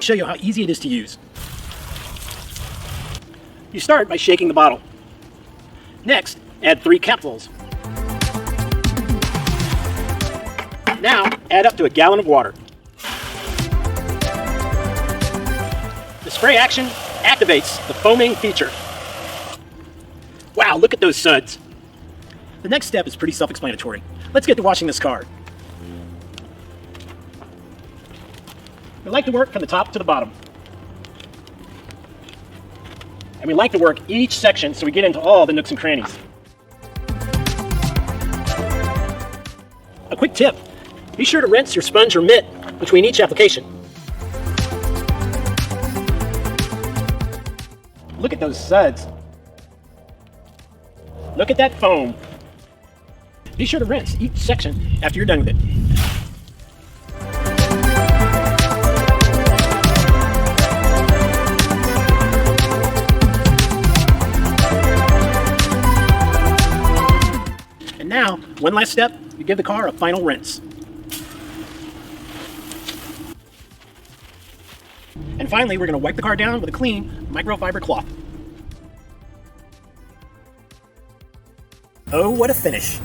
show you how easy it is to use. You start by shaking the bottle. Next, add 3 capfuls. Now, add up to a gallon of water. The spray action activates the foaming feature. Wow, look at those suds. The next step is pretty self-explanatory. Let's get to washing this car. We like to work from the top to the bottom. And we like to work each section so we get into all the nooks and crannies. A quick tip, be sure to rinse your sponge or mitt between each application. Look at those suds. Look at that foam. Be sure to rinse each section after you're done with it. And now, one last step, you give the car a final rinse. And finally, we're going to wipe the car down with a clean microfiber cloth. Oh, what a finish!